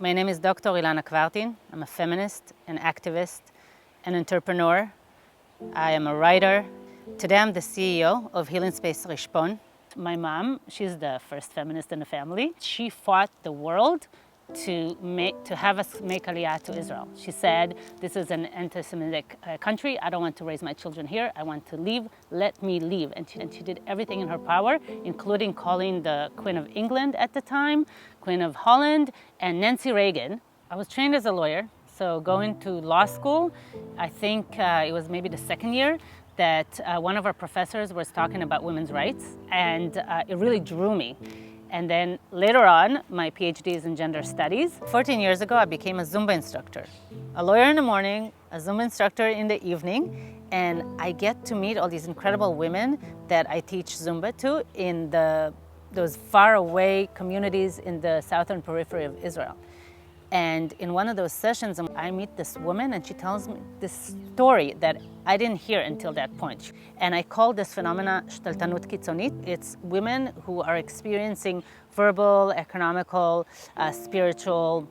My name is Dr. Ilana Kwartin. I'm a feminist, an activist, an entrepreneur. I am a writer. Today I'm the CEO of Healing Space Rishpon. My mom, she's the first feminist in the family. She fought the world to have us make Aliyah to Israel. She said, this is an anti-Semitic country. I don't want to raise my children here. I want to leave. Let me leave. And she did everything in her power, including calling the Queen of England at the time, Queen of Holland, and Nancy Reagan. I was trained as a lawyer, so going to law school, I think it was maybe the second year that one of our professors was talking about women's rights, and it really drew me. And then later on, my PhD is in gender studies. 14 years ago, I became a Zumba instructor. A lawyer in the morning, a Zumba instructor in the evening, and I get to meet all these incredible women that I teach Zumba to in those faraway communities in the southern periphery of Israel. And in one of those sessions, I meet this woman and she tells me this story that I didn't hear until that point. And I call this phenomena shtaltanut kitzonit. It's women who are experiencing verbal, economical, spiritual,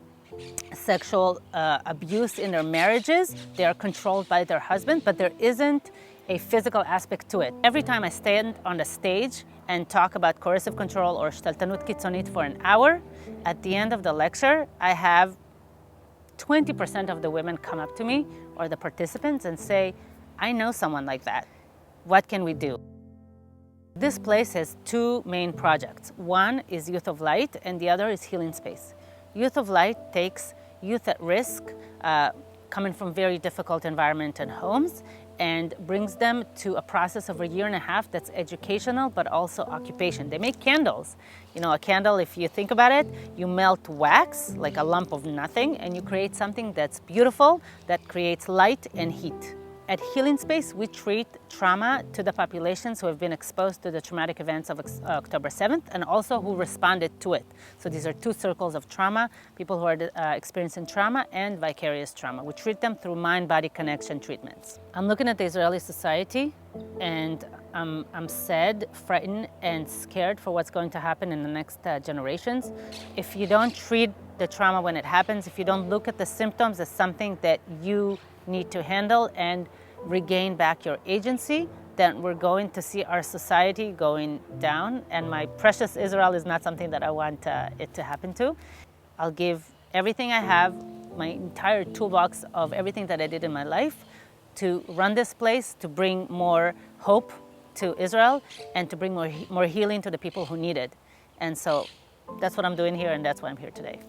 sexual abuse in their marriages. They are controlled by their husband, but there isn't a physical aspect to it. Every time I stand on the stage and talk about coercive control or shtaltanut kitzonit for an hour, at the end of the lecture, I have 20% of the women come up to me or the participants and say, I know someone like that. What can we do? This place has two main projects. One is Youth of Light and the other is Healing Space. Youth of Light takes youth at risk, coming from very difficult environment and homes, and brings them to a process of a year and a half that's educational, but also occupation. They make candles. You know, a candle, if you think about it, you melt wax, like a lump of nothing, and you create something that's beautiful, that creates light and heat. At Healing Space, we treat trauma to the populations who have been exposed to the traumatic events of October 7th and also who responded to it. So these are two circles of trauma, people who are experiencing trauma and vicarious trauma. We treat them through mind-body connection treatments. I'm looking at the Israeli society and I'm sad, frightened, and scared for what's going to happen in the next generations. If you don't treat the trauma when it happens, if you don't look at the symptoms as something that you need to handle and regain back your agency, then we're going to see our society going down. And my precious Israel is not something that I want it to happen to. I'll give everything I have, my entire toolbox of everything that I did in my life to run this place, to bring more hope to Israel and to bring more healing to the people who need it. And so that's what I'm doing here, and that's why I'm here today.